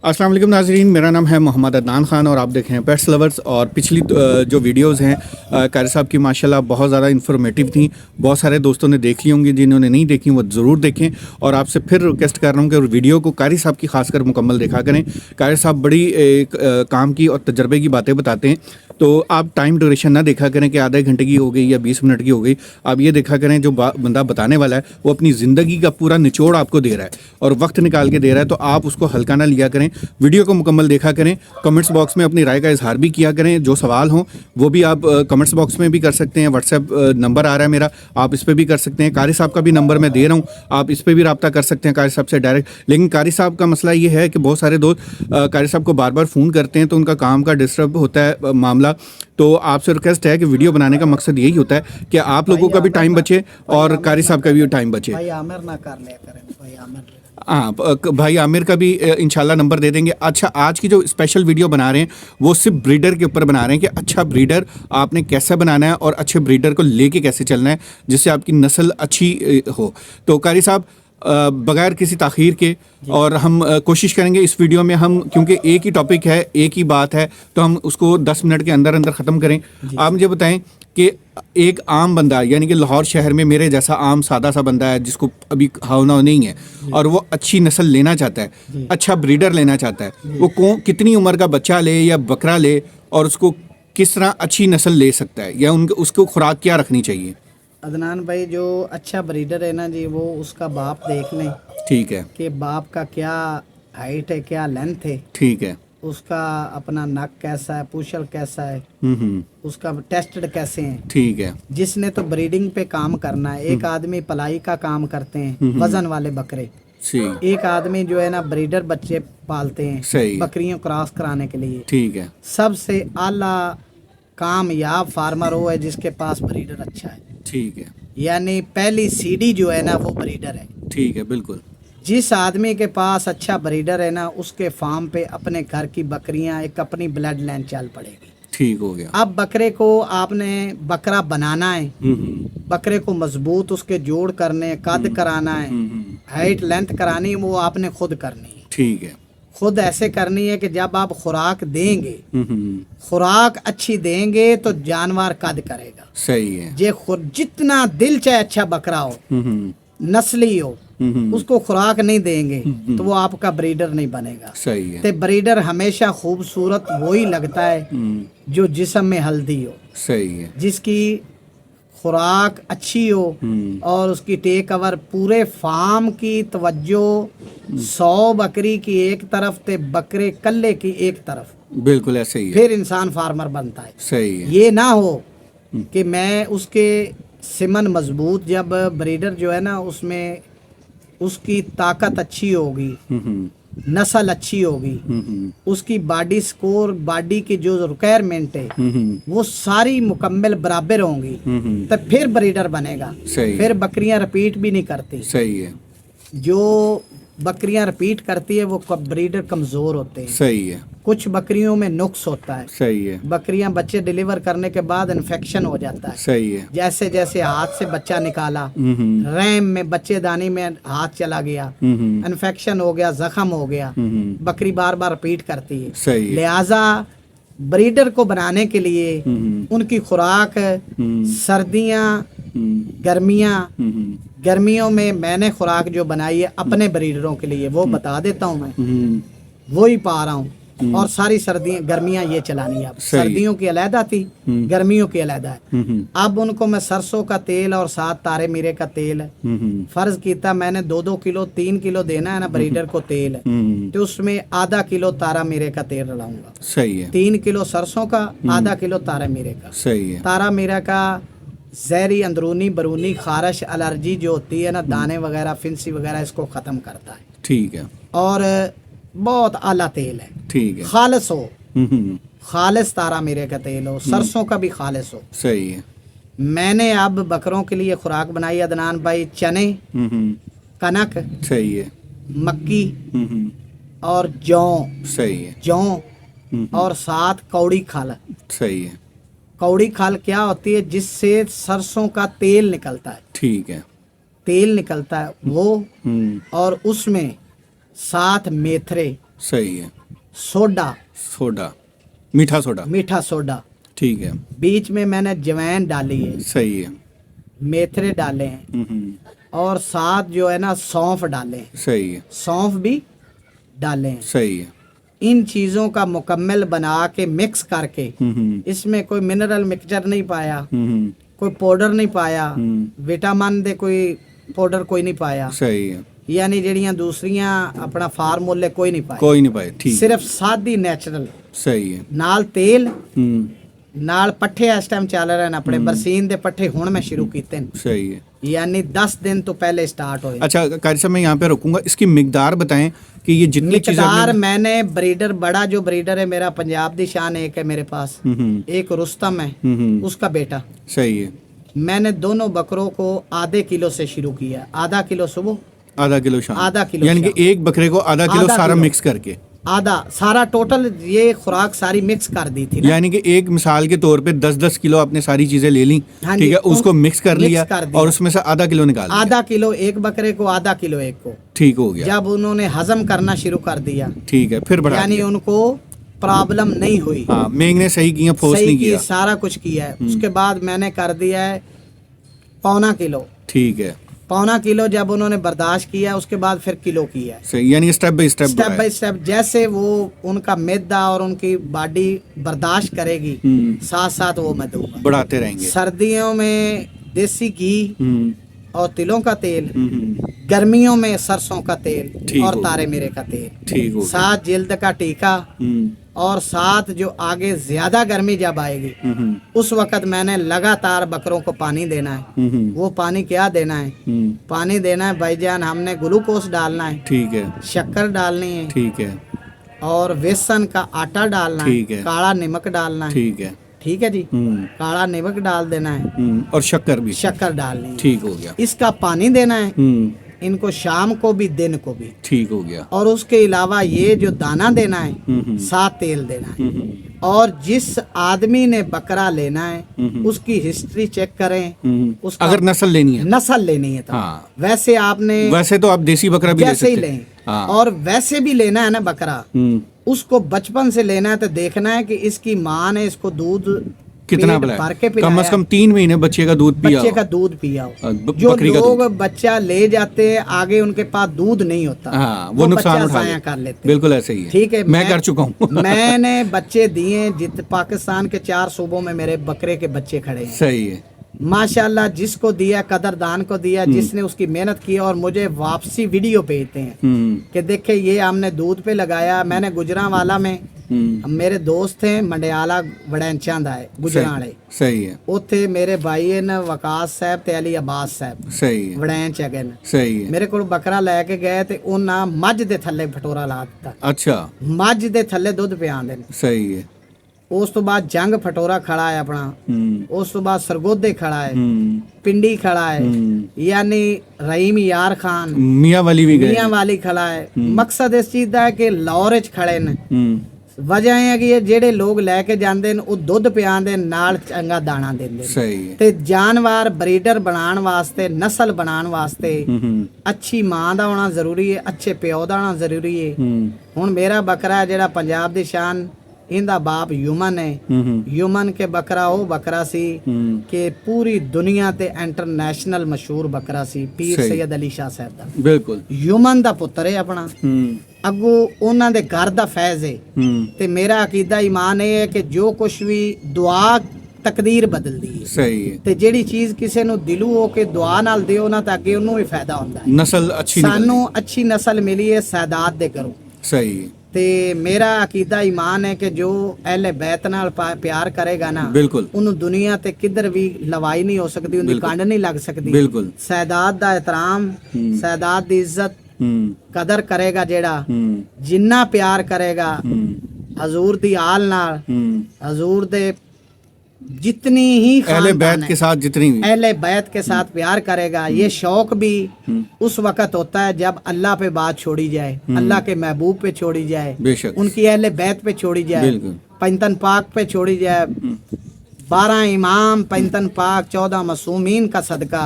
अस्सलाम वालेकुम नाज़रीन, मेरा नाम है मोहम्मद अदनान ख़ान और आप देख रहे हैं पेट्स लवर्स। और पिछली जो वीडियोस हैं कारी साहब की माशाल्लाह बहुत ज़्यादा इन्फॉर्मेटिव थी। बहुत सारे दोस्तों ने देख ली होंगी, जिन्होंने नहीं देखी वो ज़रूर देखें। और आपसे फिर रिक्वेस्ट कर रहा हूँ कि वीडियो को कारी साहब की खासकर मुकम्मल देखा करें। कारी साहब बड़ी काम की और तजर्बे की बातें बताते हैं, तो आप टाइम ड्यूरेशन ना देखा करें कि आधे घंटे की हो गई या 20 मिनट की हो गई। आप ये देखा करें जो बंदा बताने वाला है वो अपनी ज़िंदगी का पूरा निचोड़ आपको दे रहा है और वक्त निकाल के दे रहा है, तो आप उसको हल्का ना लिया करें। वीडियो को मुकम्मल देखा करें। कमेंट्स बॉक्स में अपनी राय का इजहार भी किया करें। जो सवाल हों वो भी आप कमेंट्स बॉक्स में भी कर सकते हैं। व्हाट्सएप नंबर आ रहा है मेरा, आप इस पर भी कर सकते हैं। कारी साहब का भी नंबर मैं दे रहा हूँ, आप इस पर भी रब्ता कर सकते हैं कारी साहब से डायरेक्ट। लेकिन कारी साहब का मसला ये है कि बहुत सारे दोस्त कारी साहब को बार बार फ़ोन करते हैं, तो उनका काम का डिस्टर्ब होता है मामला। तो आपसे रिक्वेस्ट है कि वीडियो बनाने का मकसद यही होता है कि आप लोगों का भी टाइम बचे और कारी साहब का भी टाइम बचे। भाई आमिर ना कर लिया करें, भाई आमिर। हाँ, भाई आमिर का भी इंशाल्लाह नंबर दे देंगे। अच्छा, आज की जो स्पेशल वीडियो बना रहे हैं वो सिर्फ ब्रीडर के ऊपर बना रहे हैं कि अच्छा ब्रीडर आपने कैसे बनाना है और अच्छे ब्रीडर को लेके कैसे चलना है जिससे आपकी नस्ल अच्छी हो। तो कारी साहब बगैर किसी ताख़ीर के और हम कोशिश करेंगे इस वीडियो में हम, क्योंकि एक ही टॉपिक है, एक ही बात है, तो हम उसको 10 मिनट के अंदर अंदर ख़त्म करें। आप मुझे बताएं कि एक आम बंदा, यानी कि लाहौर शहर में मेरे जैसा आम सादा सा बंदा है जिसको अभी हावना नहीं है और वो अच्छी नस्ल लेना चाहता है, अच्छा ब्रीडर लेना चाहता है, वो कितनी उम्र का बच्चा ले या बकरा ले और उसको किस तरह अच्छी नस्ल ले सकता है या उसको खुराक क्या रखनी चाहिए? अदनान भाई, जो अच्छा ब्रीडर है ना जी, वो उसका बाप देख लें। ठीक है कि बाप का क्या हाइट है, क्या लेंथ है। ठीक है, उसका अपना नक कैसा है, पूछल कैसा है, उसका टेस्टेड कैसे हैं। ठीक है, जिसने तो ब्रीडिंग पे काम करना है। एक आदमी पलाई का काम करते हैं, वजन वाले बकरे। एक आदमी जो है ना ब्रीडर बच्चे पालते हैं बकरियों क्रॉस कराने के लिए। ठीक है, सबसे आला कामयाब फार्मर वो है जिसके पास ब्रीडर अच्छा है। ठीक है, यानी पहली सीढ़ी जो है ना वो ब्रीडर है। ठीक है, बिल्कुल। जिस आदमी के पास अच्छा ब्रीडर है ना, उसके फार्म पे अपने घर की बकरियां, एक अपनी ब्लड लाइन चल पड़ेगी। ठीक हो गया। अब बकरे को आपने बकरा बनाना है, बकरे को मजबूत उसके जोड़ करने, कद कराना है, हाइट लेंथ करानी है, वो आपने खुद करनी है। ठीक है, खुद ऐसे करनी है कि जब आप खुराक देंगे, खुराक अच्छी देंगे तो जानवर कद करेगा। सही है। जे खुद जितना दिल चाहे अच्छा बकरा हो, नस्ली हो, उसको खुराक नहीं देंगे तो वो आपका ब्रीडर नहीं बनेगा। सही है। तो ब्रीडर हमेशा खूबसूरत वही लगता है जो जिस्म में हल्दी हो। सही है। जिसकी खुराक अच्छी हो और उसकी टेक ओवर पूरे फार्म की तवज्जो 100 बकरी की एक तरफ ते बकरे कल्ले की एक तरफ। बिल्कुल ऐसे ही है। फिर इंसान फार्मर बनता है। सही है। ये ना हो कि मैं उसके सिमन मजबूत, जब ब्रीडर जो है ना उसमें उसकी ताकत अच्छी होगी, नस्ल अच्छी होगी, उसकी बॉडी स्कोर, बॉडी की जो रिक्वायरमेंट है वो सारी मुकम्मल बराबर होंगी, तो फिर ब्रीडर बनेगा। फिर बकरियां रिपीट भी नहीं करती। सही है। जो बकरियां रिपीट करती है वो ब्रीडर कमजोर होते हैं। सही है। कुछ बकरियों में नुक्स होता है। सही है। बकरियां बच्चे डिलीवर करने के बाद इन्फेक्शन हो जाता है। सही है। जैसे जैसे हाथ से बच्चा निकाला, रैम में बच्चेदानी में हाथ चला गया, इन्फेक्शन हो गया, जख्म हो गया, बकरी बार बार रिपीट करती है। सही है। लिहाजा ब्रीडर को बनाने के लिए उनकी खुराक, सर्दियां, गर्मियां, गर्मियों में मैंने खुराक जो बनाई है अपने ब्रीडरों के लिए वो बता देता हूँ, मैं वो ही पा रहा हूँ। और सारी सर्दियां गर्मियां ये चलानी है। अब सर्दियों की अलहदा थी, गर्मियों की अलहदा है। अब उनको मैं सरसों का तेल और 7 तारे मीरे का तेल फर्ज कीता, मैंने 2-2 किलो 3 किलो देना है ना ब्रीडर को तेल, तो उसमें आधा किलो तारा मीरे का तेल डालूंगा। सही है। 3 किलो सरसों का, आधा किलो तारा मीरे का। सही है। तारा मीरा का जहरी अंदरूनी बरूनी खारिश एलर्जी जो होती है ना, दाने वगैरह, फिंसी वगैरह, इसको ख़त्म करता है। ठीक है। और बहुत आला तेल है। ठीक है। खालिस हो, खालिस तारा मीरे का तेल हो, सरसों का भी खालिस हो। सही है। मैंने अब बकरों के लिए खुराक बनाई अदनान भाई, चने, कनक, सही है, मक्की और जौ। सही है। जौ और साथ कौड़ी खाल। सही है। कौड़ी खाल क्या होती है? जिससे सरसों का तेल निकलता है। ठीक है। तेल निकलता है वो, और उसमें 7 मेथरे सही है। सोडा, सोडा, मीठा सोडा। मीठा सोडा, ठीक है। बीच में मैंने जवैन डाली है, सही है। मेथरे डाले हैं, और साथ जो है ना सौंफ डाले हैं, सही है। सौंफ भी डाले हैं। सही है। इन चीज़ों का मुकम्मल बना के मिक्स करके, इसमें कोई मिनरल मिक्सचर नहीं पाया, कोई पाउडर नहीं पाया, विटामिन दे कोई पाउडर कोई नहीं पाया, सही है। यानी ਜਿਹੜੀਆਂ ਦੂਸਰੀਆਂ ਆਪਣਾ ਫਾਰਮੂਲੇ ਕੋਈ ਨਹੀਂ ਪਾਏ, कोई नहीं पाए। ठीक। ਸਿਰਫ ਸਾਦੀ ਨੈਚੁਰਲ, सही है। ਨਾਲ ਤੇਲ, ਨਾਲ ਪੱਠੇ ਇਸ ਟਾਈਮ ਚੱਲ ਰਹੇ ਨੇ ਆਪਣੇ ਬਰਸੀਨ ਦੇ ਪੱਠੇ, ਹੁਣ ਮੈਂ ਸ਼ੁਰੂ ਕੀਤੇ ਨੇ, सही है। यानी 10 दिन तो पहले स्टार्ट हुए। अच्छा कारी साहब, मैं यहाँ पे रुकूंगा, इसकी मिकदार बताएं कि ये जितनी चीजें मिकदार मैंने ब्रीडर, बड़ा जो ब्रीडर है मेरा पंजाब दी शान एक है मेरे पास, एक रुस्तम है, उसका बेटा। सही है। मैंने दोनों बकरों को आधे किलो से शुरू किया, आधा किलो सुबह, आधा किलो शाम, आधा किलो यानी कि एक बकरे को आधा किलो सारा मिक्स करके, आधा सारा टोटल ये खुराक सारी मिक्स कर दी थी ना? यानी कि एक मिसाल के तौर पे 10-10 किलो आपने सारी चीजें ले ली, हाँ ठीक जी, है, उसको मिक्स कर लिया दिया। और उसमें से आधा किलो निकाल दिया। आधा किलो एक बकरे को, आधा किलो एक को, ठीक हो गया। जब उन्होंने हजम करना शुरू कर दिया, ठीक है, फिर बढ़ा यानी दिया। उनको प्रॉब्लम नहीं हुई, हाँ, मेंग ने सही किया, फोर्स सही नहीं की, किया। सारा कुछ किया है। उसके बाद मैंने कर दिया है 1.25 किलो, ठीक है। 1.25 किलो जब उन्होंने बर्दाश्त किया, उसके बाद फिर किलो किया है, सही, यानी step by step step by step, जैसे वो उनका मैदा और उनकी बॉडी बर्दाश्त करेगी, साथ साथ वो मैं दूंगा। बढ़ाते रहेंगे। सर्दियों में देसी घी और तिलों का तेल, हम्म, गर्मियों में सरसों का तेल ठीक और हो तारे मेरे का तेल, ठीक हो गया। साथ जिल्द का टीका, और साथ जो आगे ज्यादा गर्मी जब आएगी उस वक्त मैंने लगातार बकरों को पानी देना है। वो पानी क्या देना है? पानी देना है भाईजान, हमने ग्लूकोज डालना है, ठीक है। शक्कर डालनी है, ठीक है। और बेसन का आटा डालना है, ठीक है। काला नमक डालना है, ठीक है। ठीक है जी, काला नमक डाल देना है, और शक्कर भी, शक्कर डालनी है, ठीक हो गया। इसका पानी देना है इनको, शाम को भी दिन को भी, ठीक हो गया। और उसके अलावा ये जो दाना देना है, साथ तेल देना है। और जिस आदमी ने बकरा लेना है उसकी हिस्ट्री चेक करें, उसका अगर नस्ल लेनी है, नस्ल लेनी है तो हाँ। वैसे आपने, वैसे तो आप देसी बकरा भी ले जैसे ही सकते लें, हैं। हाँ। और वैसे भी लेना है ना बकरा, उसको बचपन से लेना है तो देखना है कि इसकी माँ ने इसको दूध कितना पेट भर के पिलाया, कम पिलाया, से कम 3 महीने बच्चे का दूध पिया बच्चे हो। का दूध पिया हो। ब- जो बकरी का लोग दूध। बच्चा ले जाते हैं आगे उनके पास दूध नहीं होता, हाँ, वो नुकसान बच्चा उठा ज़ाया लेते। कर लेते हैं। बिल्कुल ऐसे ही है। ठीक है, मैं कर चुका हूँ। मैंने बच्चे दिए, जित पाकिस्तान के 4 सूबों में मेरे बकरे के बच्चे खड़े हैं सही है। माशाल्लाह। जिसको दिया कदरदान को दिया, जिसने उसकी मेहनत की, और मुझे वापसी वीडियो भेजते हैं कि देखे ये हमने दूध पे लगाया। मैंने गुजरांवाला में, मेरे दोस्त हैं मंडियाला वड़ैंचा दा है गुजरां वाले, सही है। ਉੱਥੇ ਮੇਰੇ ਭਾਈ ਨੇ ਵਕਾਸ ਸਾਹਿਬ ਤੇ ਅਲੀ ਅਬਾਸ ਸਾਹਿਬ सही है। ਵੜੈਂਚ ਹੈਗੇ ਨੇ। सही है। ਮੇਰੇ ਕੋਲ ਬੱਕਰਾ ਲੈ ਕੇ ਗਏ ਤੇ ਉਹਨਾਂ ਮੱਝ ਦੇ ਥੱਲੇ ਫਟੋਰਾ ਲਾ ਦਿੱਤਾ, अच्छा, ਮੱਝ ਦੇ ਥੱਲੇ ਦੁੱਧ ਪਿਆਉਂਦੇ ਨੇ। सही है। ਉਸ ਤੋਂ ਬਾਅਦ ਜੰਗ ਫਟੋਰਾ ਖੜਾ ਹੈ ਆਪਣਾ, ਉਸ ਤੋਂ ਬਾਅਦ ਸਰਗੋਦੇ ਖੜਾ ਹੈ, ਪਿੰਡੀ ਖੜਾ ਹੈ, ਯਾਨੀ ਰਹੀਮ ਯਾਰ ਖਾਨ मियाँ वाली भी गए। ਮੀਆਂ ਵਾਲੀ ਖੜਾ ਹੈ। ਮਕਸਦ ਇਸ ਚੀਜ਼ ਦਾ ਹੈ ਕਿ ਲਾਹੌਰ 'ਚ ਖੜੇ ਨੇ। ਵਜ੍ਹਾ ਇਹ ਹੈ ਕਿ ਇਹ ਜਿਹੜੇ ਲੋਕ ਲੈ ਕੇ ਜਾਂਦੇ ਨੇ ਉਹ ਦੁੱਧ ਪਿਆਉਂਦੇ ਨਾਲ ਚੰਗਾ ਦਾਣਾ ਦਿੰਦੇ ਨੇ। सही है। ਤੇ ਜਾਨਵਰ ਬਰੀਡਰ ਬਣਾਉਣ ਵਾਸਤੇ, ਨਸਲ ਬਣਾਉਣ ਵਾਸਤੇ ਅੱਛੀ ਮਾਂ ਦਾ ਹੋਣਾ ਜ਼ਰੂਰੀ ਹੈ, ਅੱਛੇ ਪਿਓ ਦਾ ਹੋਣਾ ਜ਼ਰੂਰੀ ਹੈ। ਹੁਣ ਮੇਰਾ ਬੱਕਰਾ ਹੈ ਜਿਹੜਾ ਪੰਜਾਬ ਦੀ ਸ਼ਾਨ, ਇਹਦਾ ਬਾਪ ਯੂਮਨ ਹੈ। ਯੂਮਨ ਕੇ ਬੱਕਰਾ ਉਹ ਬੱਕਰਾ ਸੀ ਕਿ ਪੂਰੀ ਦੁਨੀਆ ਤੇ ਇੰਟਰਨੈਸ਼ਨਲ ਮਸ਼ਹੂਰ ਬੱਕਰਾ ਸੀ, ਪੀਰ ਸਹੀ। ਸੈयद ਅਲੀ ਸ਼ਾਹ ਸਾਹਿਬ ਦਾ। बिल्कुल। ਯੂਮਨ ਦਾ ਪੁੱਤਰ ਹੈ ਆਪਣਾ, ਅੱਗੋਂ ਉਹਨਾਂ ਦੇ ਘਰ ਦਾ ਫੈਜ਼ ਹੈ। ਤੇ ਮੇਰਾ ਅਕੀਦਾ ਈਮਾਨ ਇਹ ਹੈ ਕਿ ਜੋ ਕੁਛ ਵੀ ਦੁਆ ਤਕਦੀਰ ਬਦਲਦੀ ਹੈ। सही है। ਤੇ ਜਿਹੜੀ ਚੀਜ਼ ਕਿਸੇ ਨੂੰ ਦਿਲੋਂ ਹੋ ਕੇ ਦੁਆ ਨਾਲ ਦਿਓ ਨਾ, ਤਾਂ ਅੱਗੇ ਉਹਨੂੰ ਵੀ ਫਾਇਦਾ ਹੁੰਦਾ ਹੈ। नस्ल अच्छी निकल ਸਾਨੂੰ ਅੱਛੀ ਨਸਲ ਮਿਲੀ ਹੈ ਸਾਦਾਤ ਦੇ ਘਰੋਂ। सही है। ਤੇ ਮੇਰਾ ਅਕੀਦਾ ਈਮਾਨ ਹੈ ਕਿ ਜੋ ਅਹਿਲੇ ਬੈਤ ਨਾਲ ਪਿਆਰ ਕਰੇਗਾ ਨਾ, बिल्कुल। ਉਹਨੂੰ ਦੁਨੀਆ ਤੇ ਕਿੱਧਰ ਵੀ ਲਵਾਈ ਨਹੀਂ ਹੋ ਸਕਦੀ, ਉਹਦੀ ਬਿਲਕੁਲ। ਕੰਡ ਨਹੀਂ ਲੱਗ ਸਕਦੀ। बिल्कुल। ਸਾਦਾਤ ਦਾ ਇਤਰਾਮ, ਸਾਦਾਤ ਦੀ ਇੱਜ਼ਤ ਕਦਰ ਕਰੇਗਾ ਜਿਹੜਾ, ਜਿੰਨਾ ਪਿਆਰ ਕਰੇਗਾ ਹਜ਼ੂਰ ਦੀ ਆਲ ਨਾਲ, हजूर दे जितनी ही अहले बैत के साथ जितनी भी अहले बैत के साथ प्यार करेगा, ये शौक भी उस वक्त होता है जब अल्लाह पे बात छोड़ी जाए, अल्लाह के महबूब पे छोड़ी जाए, बेशक उनकी अहले बैत पे छोड़ी जाए, बिल्कुल पंजतन पाक पे छोड़ी जाए, 12 इमाम पंजतन पाक 14 मासूमीन का सदका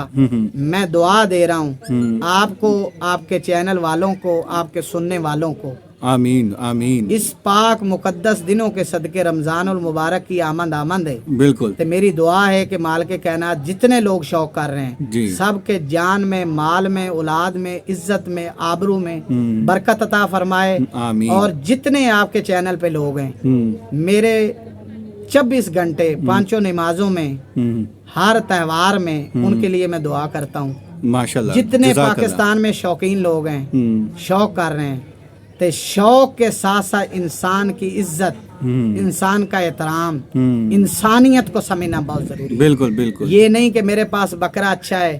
मैं दुआ दे रहा हूँ आपको, आपके चैनल वालों को, आपके सुनने वालों को आमीन आमीन। इस पाक मुकद्दस दिनों के सदके रमजान और मुबारक की आमद है। बिल्कुल। तो मेरी दुआ है कि माल के कायनात जितने लोग शौक कर रहे हैं जी, सब के जान में, माल में, औलाद में, इज्जत में, आबरू में बरकत अता फरमाए। आमीन। और जितने आपके चैनल पे लोग हैं, मेरे 24 घंटे पांचों नमाजों में, हर त्योहार में उनके लिए मैं दुआ करता हूँ। माशाल्लाह। जितने जज़ाकल्लाह। पाकिस्तान में शौकीन लोग हैं, शौक कर रहे हैं, तो शौक के साथ साथ इंसान की इज्जत, इंसान का एहतराम, इंसानियत को समझना बहुत जरूरी है। बिल्कुल बिल्कुल। ये नहीं कि मेरे पास बकरा अच्छा है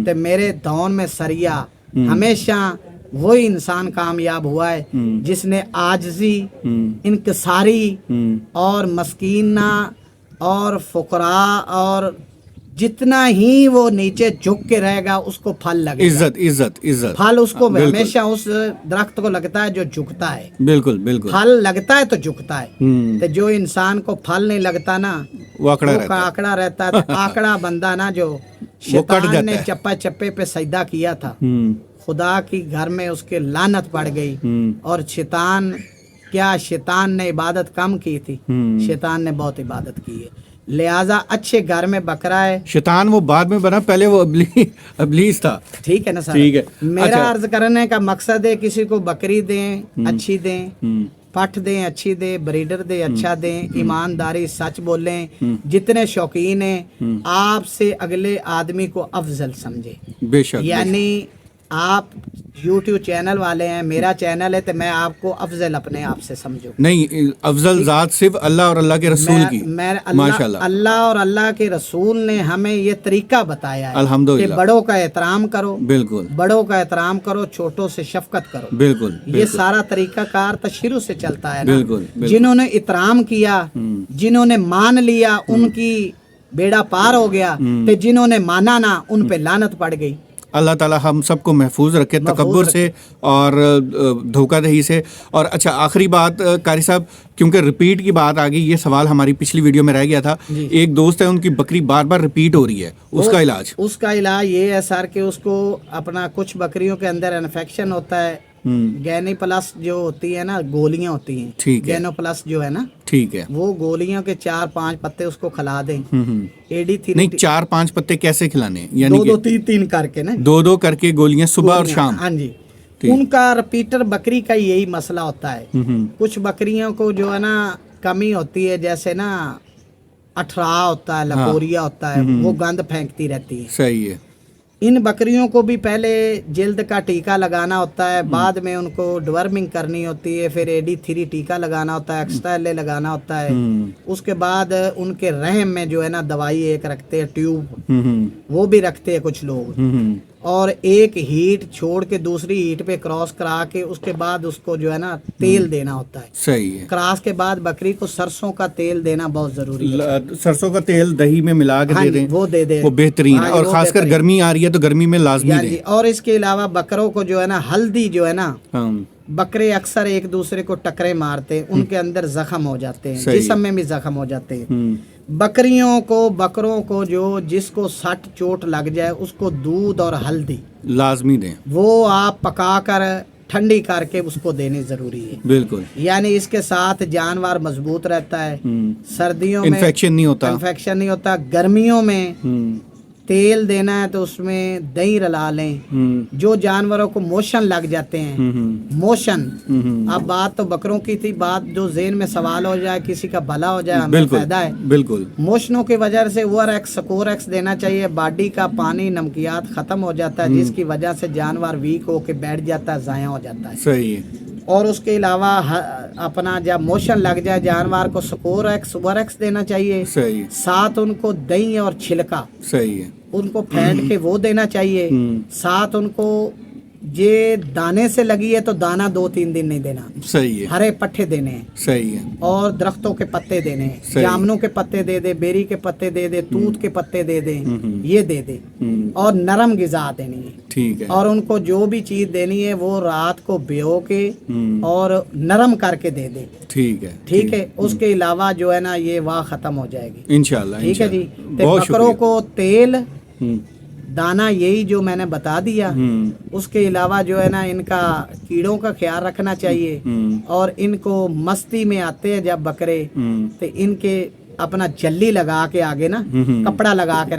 तो मेरे धौन में सरिया। हमेशा वही इंसान कामयाब हुआ है जिसने आजजी, इनकसारी और मस्कीना और फुकरा और जितना ही वो नीचे झुक के रहेगा उसको फल लगेगा। इज्जत इज्जत इज्जत। फल उसको बिल्कुल। हमेशा उस दरख्त को लगता है जो झुकता है। बिल्कुल बिल्कुल। फल लगता है तो झुकता है। तो जो इंसान को फल नहीं लगता ना, वो आंकड़ा रहता है। आंकड़ा रहता है। तो आंकड़ा बंदा ना जो शैतान ने चप्पा चप्पे पे सजदा किया था, खुदा की घर में उसके लानत पड़ गई। और शैतान ने इबादत कम की थी, शैतान ने बहुत इबादत की है। लिहाजा अच्छे घर में बकरा है। शैतान वो बाद में बना, पहले वो अबलीस था। ठीक है ना सर। ठीक है। मेरा अच्छा। अर्ज करने का मकसद है किसी को बकरी दें अच्छी दें, पठ दें अच्छी दें, ब्रीडर दें अच्छा दें, ईमानदारी सच बोलें। जितने शौकीन हैं आपसे अगले आदमी को अफजल समझे। बेशक। यानी आप YouTube चैनल वाले हैं, मेरा चैनल है, तो मैं आपको अफजल अपने आप से समझूं। नहीं, अफजल जात सिर्फ अल्लाह और अल्लाह के रसूल की। माशाल्लाह। अल्लाह और अल्लाह के रसूल ने हमें ये तरीका बताया है अल्हम्दुलिल्लाह। कि बड़ों का एहतराम करो। बिल्कुल। बड़ों का एहतराम करो, छोटों से शफकत करो। बिल्कुल। ये सारा तरीका कार तो शुरू से चलता है ना। बिल्कुल। जिन्होंने इतराम किया, जिन्होंने मान लिया, उनकी बेड़ा पार हो गया। तो जिन्होंने माना ना, उन पे लानत पड़ गई। अल्लाह ताला हम सबको महफूज रखे तकब्बुर से और धोखाधड़ी से। और अच्छा, आखिरी बात कारी साहब, क्योंकि रिपीट की बात आ गई, ये सवाल हमारी पिछली वीडियो में रह गया था। एक दोस्त है, उनकी बकरी बार बार रिपीट हो रही है, उसका इलाज? उसका इलाज ये है सर कि उसको अपना कुछ बकरियों के अंदर इन्फेक्शन होता है। गैनी प्लस जो होती है ना, गोलियां होती हैं। ठीक है। गैनो प्लस जो है ना, ठीक है, वो गोलियों के 4-5 पत्ते उसको खिला दें। AD3 नहीं, 4-5 पत्ते कैसे खिलाने? यानी 2-2-3-3 करके ना, 2-2 करके गोलियां सुबह और शाम। हाँ जी। उनका रिपीटर बकरी का यही मसला होता है। कुछ बकरियों को जो है ना कमी होती है, जैसे ना अठरा होता है, लकोरिया होता है, वो गंद फेंकती रहती है। सही है। इन बकरियों को भी पहले जिल्द का टीका लगाना होता है, बाद में उनको डिवर्मिंग करनी होती है, फिर AD3 टीका लगाना होता है, एक्स्ट्रा LA लगाना होता है। उसके बाद उनके रहम में जो है ना दवाई एक रखते हैं, ट्यूब, वो भी रखते हैं कुछ लोग। और एक हीट छोड़ के दूसरी हीट पे क्रॉस करा के उसके बाद उसको जो है ना तेल देना होता है। सही है। क्रॉस के बाद बकरी को सरसों का तेल देना बहुत जरूरी है। सरसों का तेल दही में मिला के दे दें, वो दे दें, वो बेहतरीन है। और खासकर गर्मी आ रही है तो गर्मी में लाजमी दें। और इसके अलावा बकरों को जो है ना हल्दी जो है ना, बकरे अक्सर एक दूसरे को टकरे मारते हैं, उनके अंदर जख्म हो जाते हैं, जिस्म में भी जख्म हो जाते हैं। बकरों को जो जिसको सट चोट लग जाए उसको दूध और हल्दी लाजमी दें। वो आप पका कर ठंडी करके उसको देनी जरूरी है। बिल्कुल। यानी इसके साथ जानवर मजबूत रहता है। सर्दियों में इन्फेक्शन नहीं होता। गर्मियों में तेल देना है तो उसमें दही रला लें। जो जानवरों को मोशन लग जाते हैं, मोशन, अब बात तो बकरों की थी, बात जो ज़हन में सवाल हो जाए, किसी का भला हो जाए, हमें फायदा है। बिल्कुल। मोशनों की वजह से ORX, स्कोरेक्स देना चाहिए। बॉडी का पानी, नमकियात खत्म हो जाता है, जिसकी वजह से जानवर वीक होके बैठ जाता है, ज़ाया हो जाता है। सही है। और उसके अलावा अपना जब मोशन लग जाए जानवर को स्कोरेक्स, ORX देना चाहिए। सही। साथ उनको दही और छिलका, सही है, उनको फेंट के वो देना चाहिए। साथ उनको ये दाने से लगी है तो दाना 2-3 दिन नहीं देना। सही है। हरे पट्टे देने हैं। सही है। और दरख्तों के पत्ते देने हैं। जामुनों के पत्ते दे दे, बेरी के पत्ते दे दे, तूत के पत्ते दे दे, ये दे दे। और नरम गिजा देनी है। ठीक है। और उनको जो भी चीज देनी है वो रात को भिगो के और नरम करके दे दे। ठीक है। ठीक है। उसके अलावा जो है ना ये वाह खत्म हो जाएगी इंशाल्लाह। ठीक है जी। बकरों को तेल, दाना यही जो मैंने बता दिया। उसके अलावा जो है ना इनका कीड़ों का ख्याल रखना चाहिए। और इनको मस्ती में आते हैं जब बकरे, तो इनके अपना जल्ली लगा के आगे ना कपड़ा लगा के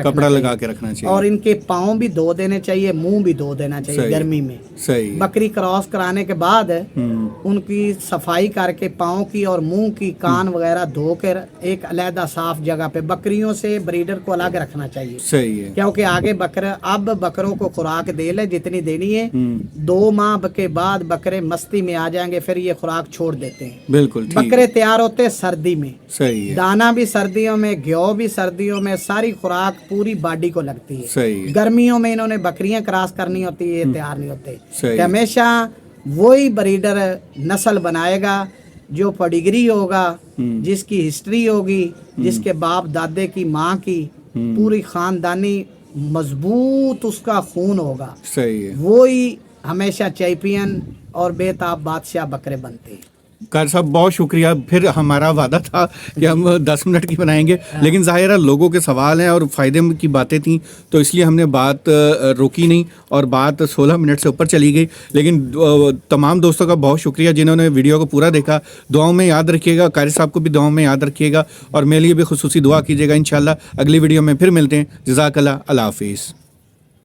रखना चाहिए। और इनके पाँव भी धो देने चाहिए, मुंह भी धो देना चाहिए गर्मी में। सही। बकरी क्रॉस कराने के बाद उनकी सफाई करके पाँव की और मुंह की, कान वगैरह धोकर एक अलहदा साफ जगह पे, बकरियों से ब्रीडर को अलग रखना चाहिए। सही है। क्योंकि आगे अब बकरों को खुराक दे ले जितनी देनी है। 2 माह के बाद बकरे मस्ती में आ जाएंगे, फिर ये खुराक छोड़ देते हैं। बिल्कुल ठीक। बकरे तैयार होते हैं सर्दी में। सही है। दाना भी सर्दियों में, घ्यो भी सर्दियों में, सारी खुराक पूरी बॉडी को लगती है। सही है। गर्मियों में इन्होंने बकरियां क्रॉस करनी होती है, ये तैयार नहीं होते। हमेशा वही ब्रीडर नस्ल बनाएगा जो पेडिग्री होगा, जिसकी हिस्ट्री होगी, जिसके बाप दादे की, माँ की पूरी खानदानी मजबूत उसका खून होगा। सही है। वही हमेशा चैंपियन और बेताब बादशाह बकरे बनते हैं। कार साहब बहुत शुक्रिया। फिर हमारा वादा था कि हम 10 मिनट की बनाएंगे, लेकिन ज़ाहिर है लोगों के सवाल हैं और फ़ायदे की बातें थीं, तो इसलिए हमने बात रोकी नहीं और बात 16 मिनट से ऊपर चली गई। लेकिन तमाम दोस्तों का बहुत शुक्रिया जिन्होंने वीडियो को पूरा देखा। दुआओं में याद रखिएगा, कारी साहब को भी दुआओं में याद रखिएगा और मेरे लिए भी खुसूसी दुआ कीजिएगा। इंशाल्लाह अगली वीडियो में फिर मिलते हैं। जज़ाकल्लाह, अल्लाह हाफिज़।